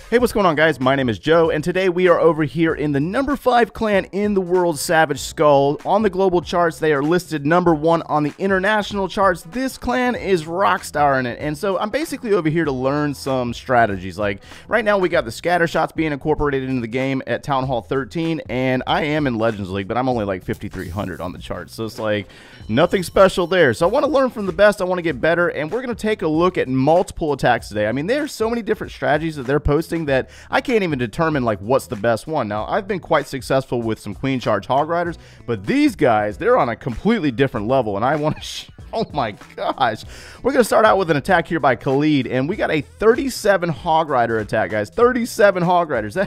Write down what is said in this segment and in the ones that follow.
Hey, what's going on, guys? My name is Joe, and today we are over here in the number 5 clan in the world, Savage Skull. On the global charts, they are listed number 1 on the international charts. This clan is rockstar in it, and so I'm basically over here to learn some strategies. Like, right now we got the Scattershots being incorporated into the game at Town Hall 13, and I am in Legends League, but I'm only like 5,300 on the charts, so it's like nothing special there. So I want to learn from the best, I want to get better, and we're going to take a look at multiple attacks today. I mean, there's so many different strategies that they're posting that I can't even determine like what's the best one. Now, I've been quite successful with some Queen Charge Hog Riders, but these guys, they're on a completely different level, and I want to oh my gosh. We're going to start out with an attack here by Khalid, and we got a 37 Hog Rider attack, guys. 37 Hog Riders.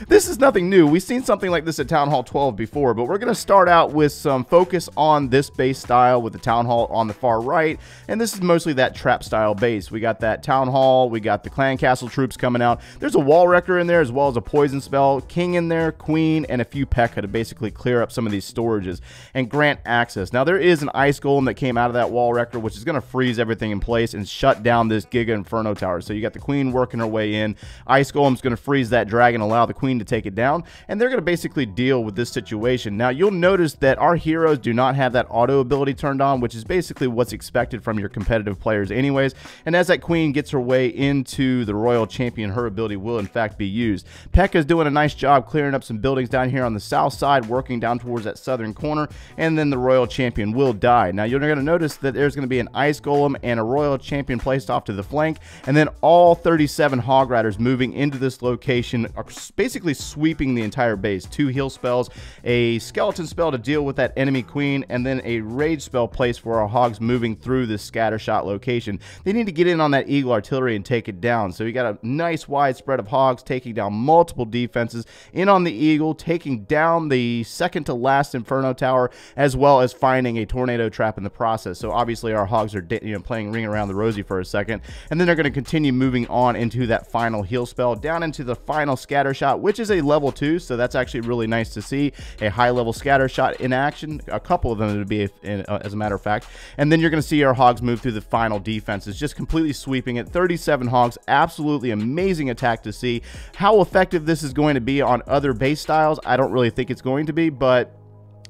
This is nothing new. We've seen something like this at Town Hall 12 before, but we're going to start out with some focus on this base style with the Town Hall on the far right, and this is mostly that trap style base. We got that Town Hall, we got the Clan Castle troops coming out. There's a Wall Wrecker in there as well as a Poison Spell, King in there, Queen, and a few P.E.K.K.A. to basically clear up some of these storages and grant access. Now, there is an Ice Golem that came out of that Wall Wrecker, which is going to freeze everything in place and shut down this Giga Inferno Tower. So you got the Queen working her way in. Ice Golem's going to freeze that dragon, allow the Queen to take it down, and they're going to basically deal with this situation. Now, you'll notice that our heroes do not have that auto ability turned on, which is basically what's expected from your competitive players anyways, and as that Queen gets her way into the Royal Champion, her ability will in fact be used. P.E.K.K.A. is doing a nice job clearing up some buildings down here on the south side, working down towards that southern corner, and then the Royal Champion will die. Now, you're going to notice that there's going to be an Ice Golem and a Royal Champion placed off to the flank, and then all 37 Hog Riders moving into this location are basically sweeping the entire base. 2 heal spells, a skeleton spell to deal with that enemy Queen, and then a rage spell placed for our hogs moving through this Scattershot location. They need to get in on that Eagle Artillery and take it down. So you got a nice wide spread of hogs taking down multiple defenses, in on the Eagle, taking down the second to last Inferno Tower, as well as finding a tornado trap in the process. So obviously our hogs are playing Ring Around the Rosie for a second, and then they're going to continue moving on into that final heal spell, down into the final Scattershot, which is a level 2, so that's actually really nice to see. A high level Scattershot in action, a couple of them to be as a matter of fact, and then you're going to see our hogs move through the final defenses, just completely sweeping it. 37 hogs, absolutely amazing attack to see. How effective this is going to be on other base styles, I don't really think it's going to be, but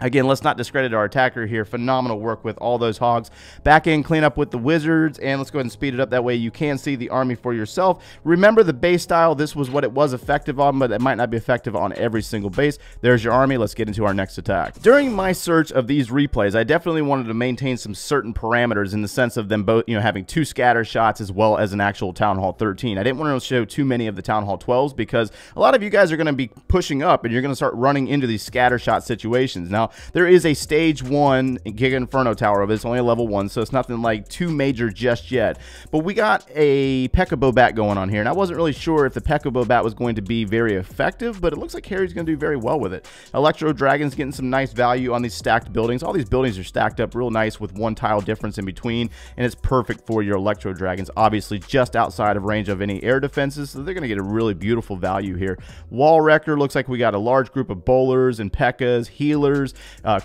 again, let's not discredit our attacker here. Phenomenal work with all those hogs. Back in, clean up with the wizards, and let's go ahead and speed it up. That way you can see the army for yourself. Remember the base style, this was what it was effective on, but it might not be effective on every single base. There's your army. Let's get into our next attack. During my search of these replays, I definitely wanted to maintain some certain parameters in the sense of them both, having 2 scatter shots as well as an actual Town Hall 13. I didn't want to show too many of the Town Hall 12s because a lot of you guys are going to be pushing up and you're going to start running into these scatter shot situations. Now, there is a stage 1 Giga Inferno Tower, but it's only a level 1, so it's nothing like too major just yet. But we got a P.E.K.K.A. Bobat going on here, and I wasn't really sure if the P.E.K.K.A. Bobat was going to be very effective, but it looks like Harry's going to do very well with it. Electro Dragon's getting some nice value on these stacked buildings. All these buildings are stacked up real nice with 1 tile difference in between, and it's perfect for your Electro Dragons, obviously just outside of range of any air defenses, so they're going to get a really beautiful value here. Wall Wrecker looks like we got a large group of bowlers and P.E.K.K.A.s, healers,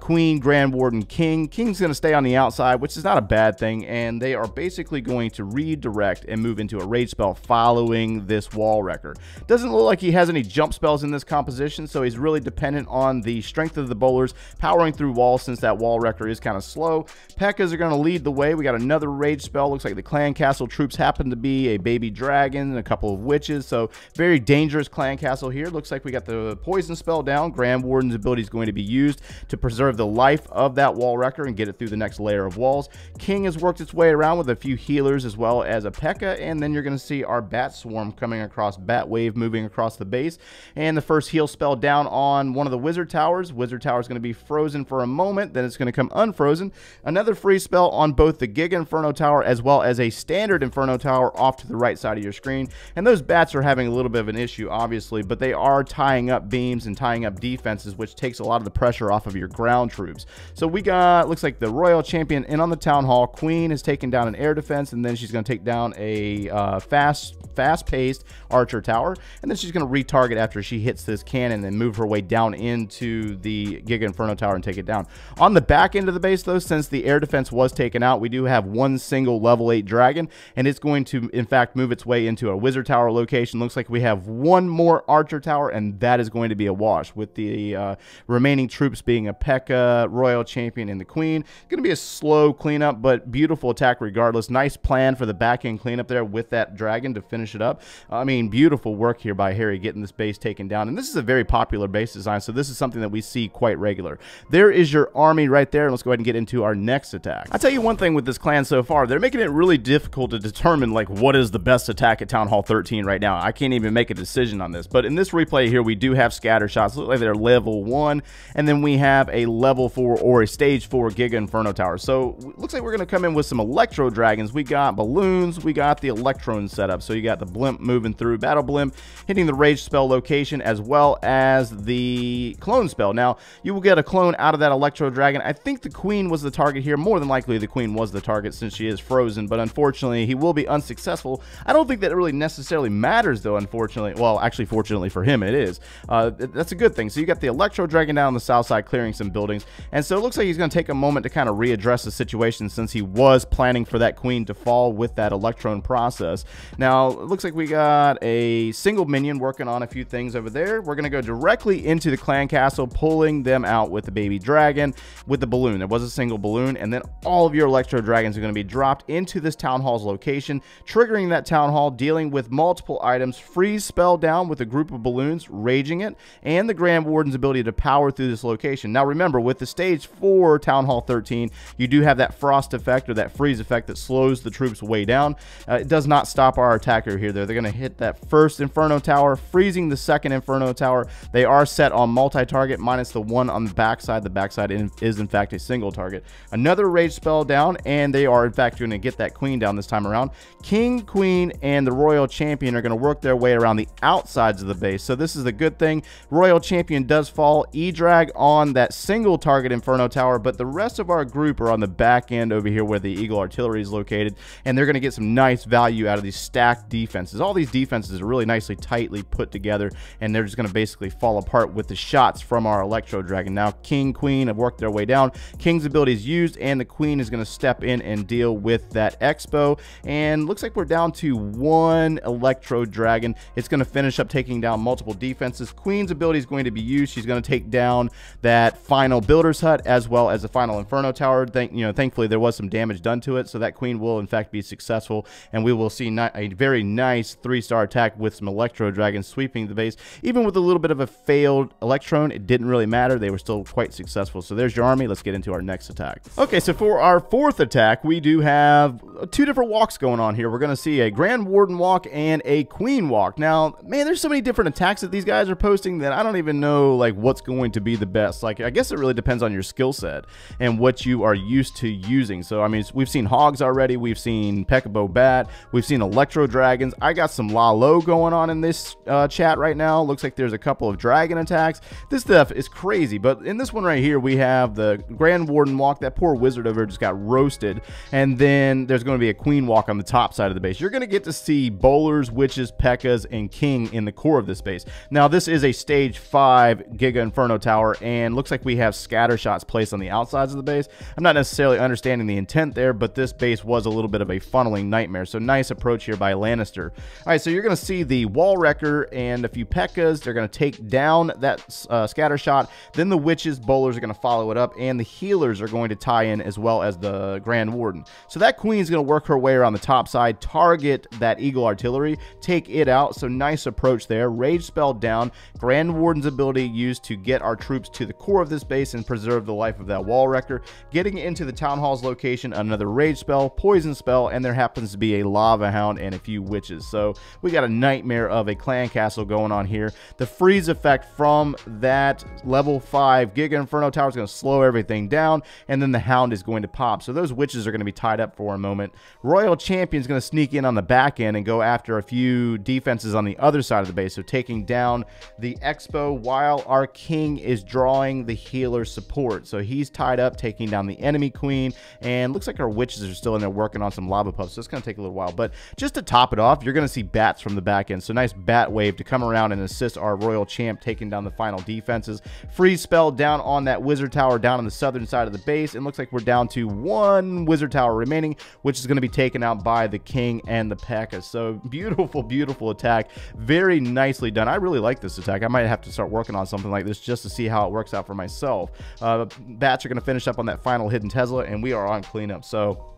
Queen, Grand Warden, King. King's going to stay on the outside, which is not a bad thing, and they are basically going to redirect and move into a rage spell following this Wall Wrecker. Doesn't look like he has any jump spells in this composition, so he's really dependent on the strength of the bowlers powering through walls since that Wall Wrecker is kind of slow. P.E.K.K.A.s are going to lead the way. We got another rage spell. Looks like the Clan Castle troops happen to be a baby dragon and a couple of witches, so very dangerous Clan Castle here. Looks like we got the poison spell down. Grand Warden's ability is going to be used to preserve the life of that Wall Wrecker and get it through the next layer of walls. King has worked its way around with a few healers as well as a P.E.K.K.A., and then you're going to see our Bat Swarm coming across, Bat Wave moving across the base, and the first heal spell down on one of the Wizard Towers. Wizard Tower is going to be frozen for a moment, then it's going to come unfrozen. Another free spell on both the Giga Inferno Tower as well as a standard Inferno Tower off to the right side of your screen, and those bats are having a little bit of an issue obviously, but they are tying up beams and tying up defenses, which takes a lot of the pressure off of of your ground troops. So we got, looks like the Royal Champion in on the Town Hall. Queen has taken down an air defense, and then she's going to take down a fast-paced archer tower, and then she's going to retarget after she hits this cannon and move her way down into the Giga Inferno tower and take it down. On the back end of the base, though, since the air defense was taken out, we do have one single level 8 dragon, and it's going to, in fact, move its way into a wizard tower location. Looks like we have one more archer tower, and that is going to be a wash, with the remaining troops being a P.E.K.K.A, Royal Champion, and the Queen. Going to be a slow cleanup, but beautiful attack regardless. Nice plan for the back end cleanup there with that dragon to finish it up. I mean, beautiful work here by Harry getting this base taken down, and this is a very popular base design, so this is something that we see quite regular. There is your army right there, and let's go ahead and get into our next attack. I'll tell you one thing with this clan so far, they're making it really difficult to determine like what is the best attack at Town Hall 13 right now. I can't even make a decision on this, but in this replay here, we do have Scattershots. Look like they're level 1, and then we have a level 4 or a stage 4 Giga Inferno tower. So looks like we're going to come in with some Electro Dragons. We got balloons, we got the Electron setup. So you got the blimp moving through, battle blimp hitting the rage spell location, as well as the clone spell. Now you will get a clone out of that Electro Dragon. I think the Queen was the target here. More than likely the Queen was the target since she is frozen, but unfortunately he will be unsuccessful. I don't think that it really necessarily matters though, unfortunately. Well, actually fortunately for him it is. That's a good thing. So you got the Electro Dragon down on the south side clearing some buildings, and so it looks like he's going to take a moment to kind of readdress the situation since he was planning for that Queen to fall with that Electron process. Now it looks like we got a single minion working on a few things over there. We're going to go directly into the clan castle, pulling them out with the baby dragon with the balloon. There was a single balloon, and then all of your Electro Dragons are going to be dropped into this Town Hall's location, triggering that Town Hall, dealing with multiple items, freeze spell down with a group of balloons, raging it, and the Grand Warden's ability to power through this location. Now remember, with the stage 4 Town Hall 13, you do have that frost effect or that freeze effect that slows the troops way down. It does not stop our attacker here. They're going to hit that first Inferno tower, freezing the second Inferno tower. They are set on multi-target minus the one on the backside. The backside is in fact a single target. Another rage spell down, and they are in fact going to get that Queen down this time around. King, Queen, and the Royal Champion are going to work their way around the outsides of the base, so this is a good thing. Royal Champion does fall E-drag on that single target Inferno tower, but the rest of our group are on the back end over here where the Eagle Artillery is located, and they're going to get some nice value out of these stacked defenses. All these defenses are really nicely tightly put together, and they're just going to basically fall apart with the shots from our Electro Dragon. Now King, Queen have worked their way down. King's ability is used, and the Queen is going to step in and deal with that Expo, and looks like we're down to one Electro Dragon. It's going to finish up taking down multiple defenses. Queen's ability is going to be used. She's going to take down that final Builder's Hut as well as the final Inferno Tower. Thankfully there was some damage done to it, so that Queen will in fact be successful, and we will see a very nice 3-star attack with some Electro Dragons sweeping the base. Even with a little bit of a failed Electron, it didn't really matter. They were still quite successful. So there's your army. Let's get into our next attack. Okay, so for our fourth attack, we do have two different walks going on here. We're going to see a Grand Warden walk and a Queen walk. Now, man, there's so many different attacks that these guys are posting that I don't even know like what's going to be the best. Like, I guess it really depends on your skill set and what you are used to using. So, I mean, we've seen Hogs already. We've seen P.E.K.K.A Bat. We've seen Electro Dragons. I got some Lalo going on in this chat right now. Looks like there's a couple of dragon attacks. This stuff is crazy, but in this one right here, we have the Grand Warden walk. That poor wizard over just got roasted, and then there's going to be a Queen walk on the top side of the base. You're going to get to see bowlers, witches, P.E.K.K.A s, and King in the core of this base. Now, this is a stage 5 Giga Inferno tower, and looks like we have Scattershots placed on the outsides of the base. I'm not necessarily understanding the intent there, but this base was a little bit of a funneling nightmare, so nice approach here by Lannister. All right, so you're going to see the Wall Wrecker and a few P.E.K.K.A s. They're going to take down that Scattershot. Then the witches, bowlers are going to follow it up, and the healers are going to tie in as well as the Grand Warden. So that Queen's going to work her way around the top side, target that Eagle Artillery, take it out. So nice approach there. Rage spell down. Grand Warden's ability used to get our troops to the core of this base and preserve the life of that Wall Wrecker. Getting into the Town Hall's location, another rage spell, poison spell, and there happens to be a Lava Hound and a few witches. So we got a nightmare of a clan castle going on here. The freeze effect from that level 5 Giga Inferno tower is going to slow everything down, and then the Hound is going to pop. So those witches are going to be tied up for a moment. moment. Royal Champion's going to sneak in on the back end and go after a few defenses on the other side of the base, so taking down the Expo while our king is drawing the healer support. So he's tied up, taking down the enemy queen, and looks like our witches are still in there working on some lava puffs, so it's going to take a little while. But just to top it off, you're going to see bats from the back end, so nice bat wave to come around and assist our Royal Champ taking down the final defenses. Freeze spell down on that wizard tower down on the southern side of the base, and looks like we're down to one wizard tower remaining, which is going to be taken out by the king and the P.E.K.K.A. So beautiful, beautiful attack. Very nicely done. I really like this attack. I might have to start working on something like this just to see how it works out for myself. Bats are going to finish up on that final hidden Tesla, and we are on cleanup. So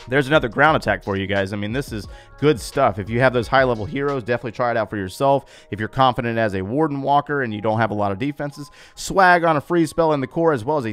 there's another ground attack for you guys. I mean, this is good stuff. If you have those high-level heroes, definitely try it out for yourself. If you're confident as a Warden Walker and you don't have a lot of defenses, swag on a freeze spell in the core as well as a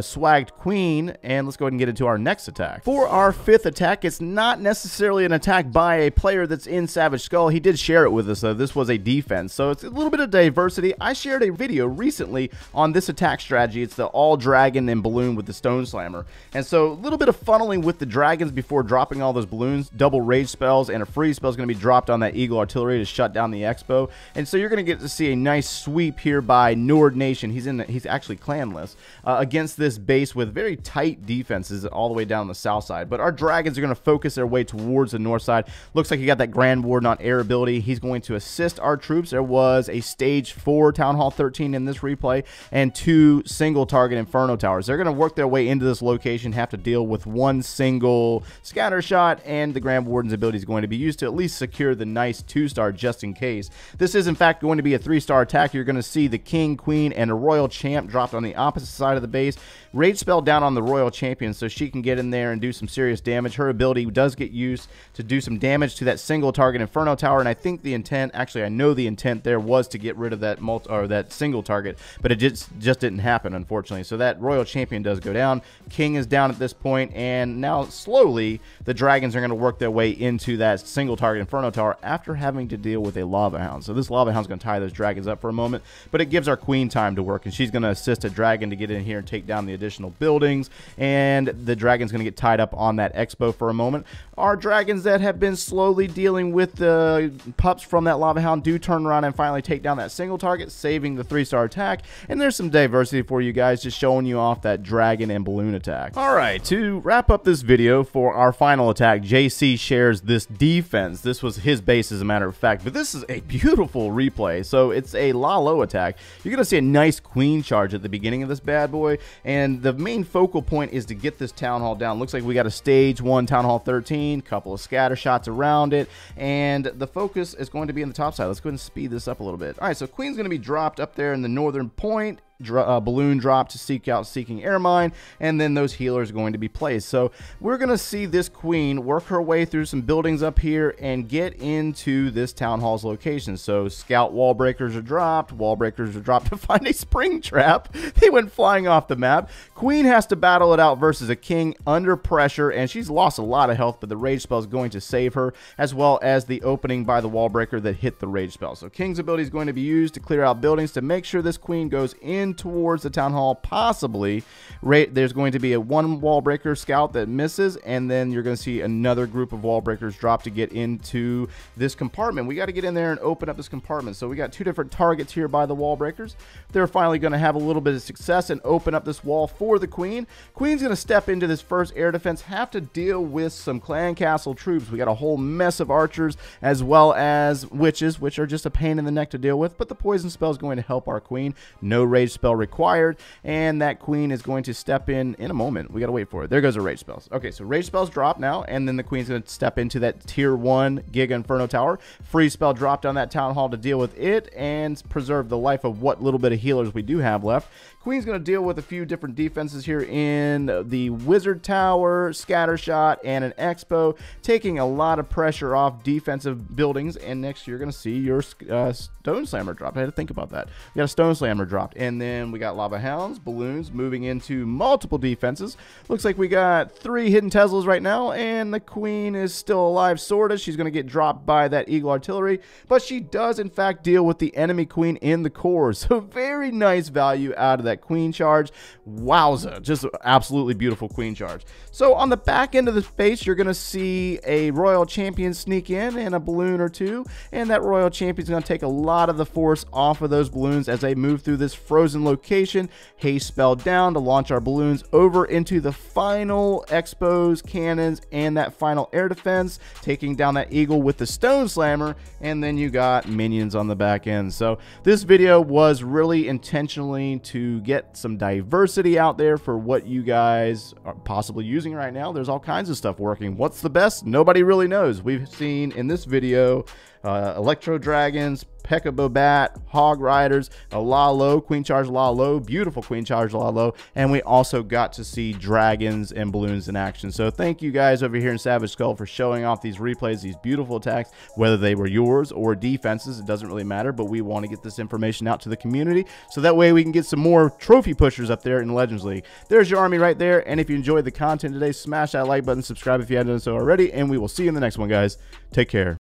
swagged queen. And let's go ahead and get into our next attack. For our fifth attack, it's not necessarily an attack by a player that's in Savage Skull. He did share it with us, though. This was a defense, so it's a little bit of diversity. I shared a video recently on this attack strategy. It's the all-dragon and balloon with the Stone Slammer. And so a little bit of funneling with the dragons before dropping all those balloons. Double rage spells and a freeze spell is going to be dropped on that Eagle Artillery to shut down the Expo. And so you're going to get to see a nice sweep here by Nord Nation. He's actually clanless against this base with very tight defenses all the way down the south side. But our dragons are going to focus their way towards the north side. Looks like he got that Grand Warden on air ability. He's going to assist our troops. There was a stage 4 Town Hall 13 in this replay and 2 single target Inferno Towers. They're going to work their way into this location, have to deal with one single Scattershot, and the Grand Warden's ability is going to be used to at least secure the nice 2-star just in case. This is in fact going to be a 3-star attack. You're going to see the King, Queen, and a Royal Champ dropped on the opposite side of the base. Rage spell down on the Royal Champion so she can get in there and do some serious damage. Her ability does get used to do some damage to that single target Inferno Tower, and I think the intent, actually I know the intent there was to get rid of that that single target, but it just didn't happen, unfortunately. So that Royal Champion does go down. King is down at this point, and now slowly the dragons are going to work their way into that single target Inferno Tower after having to deal with a Lava Hound. So this Lava Hound's going to tie those dragons up for a moment, but it gives our Queen time to work, and she's going to assist a dragon to get in here and take down the additional buildings, and the dragon's going to get tied up on that Expo for a moment. Our dragons that have been slowly dealing with the pups from that Lava Hound do turn around and finally take down that single target, saving the 3-star attack. And there's some diversity for you guys, just showing you off that dragon and balloon attack. Alright, to wrap up this video for our final attack, JC shares this defense. This was his base as a matter of fact, but this is a beautiful replay. So it's a Lalo attack. You're going to see a nice queen charge at the beginning of this bad boy, and the main focal point is to get this Town Hall down. Looks like we got a stage 1 Town Hall 13, couple of scatter shots around it, and the focus is going to be on the top side. Let's go ahead and speed this up a little bit. Alright, so Queen's going to be dropped up there in the northern point. Balloon drop to seek out Seeking Air Mine, and then those healers are going to be placed. So we're going to see this Queen work her way through some buildings up here and get into this Town Hall's location. So Scout wall breakers are dropped. Wall breakers are dropped to find a spring trap. They went flying off the map. Queen has to battle it out versus a King under pressure, and she's lost a lot of health, but the rage spell is going to save her, as well as the opening by the wall breaker that hit the rage spell. So King's ability is going to be used to clear out buildings to make sure this Queen goes in towards the Town Hall. Possibly there's going to be a 1 wall breaker scout that misses, and then you're going to see another group of wall breakers drop to get into this compartment. We got to get in there and open up this compartment. So we got 2 different targets here by the wall breakers. They're finally going to have a little bit of success and open up this wall for the Queen. Queen's going to step into this first air defense, have to deal with some clan castle troops. We got a whole mess of archers as well as witches, which are just a pain in the neck to deal with, but the poison spell is going to help our Queen. No rage spell required, and that Queen is going to step in a moment. We gotta wait for it. There goes the rage spells. Okay, so rage spells drop now, and then the Queen's gonna step into that tier 1 Giga Inferno Tower. Freeze spell dropped on that Town Hall to deal with it and preserve the life of what little bit of healers we do have left. Queen's going to deal with a few different defenses here in the Wizard Tower, Scattershot, and an Expo, taking a lot of pressure off defensive buildings. And next you're going to see your Stone Slammer dropped. I had to think about that. We got a Stone Slammer dropped. And then we got Lava Hounds, balloons moving into multiple defenses. Looks like we got 3 hidden Teslas right now, and the Queen is still alive, sort of. She's going to get dropped by that Eagle Artillery, but she does in fact deal with the enemy Queen in the core. So very nice value out of that that queen charge. Wowza, just absolutely beautiful queen charge. So on the back end of the face, you're going to see a royal champion sneak in and a balloon or two, and that royal champion is going to take a lot of the force off of those balloons as they move through this frozen location. Haste spell down to launch our balloons over into the final expos, cannons, and that final air defense, taking down that eagle with the stone slammer, and then you got minions on the back end. So this video was really intentionally to get some diversity out there for what you guys are possibly using right now. There's all kinds of stuff working. What's the best? Nobody really knows. We've seen in this video Electro Dragons, P.E.K.K.A. Bobat, Hog Riders, a Lalo, Queen Charge Lalo, beautiful Queen Charge Lalo, and we also got to see dragons and balloons in action. So thank you guys over here in Savage Skull for showing off these replays, these beautiful attacks, whether they were yours or defenses, it doesn't really matter, but we want to get this information out to the community so that way we can get some more trophy pushers up there in Legends League. There's your army right there, and if you enjoyed the content today, smash that like button, subscribe if you haven't done so already, and we will see you in the next one, guys. Take care.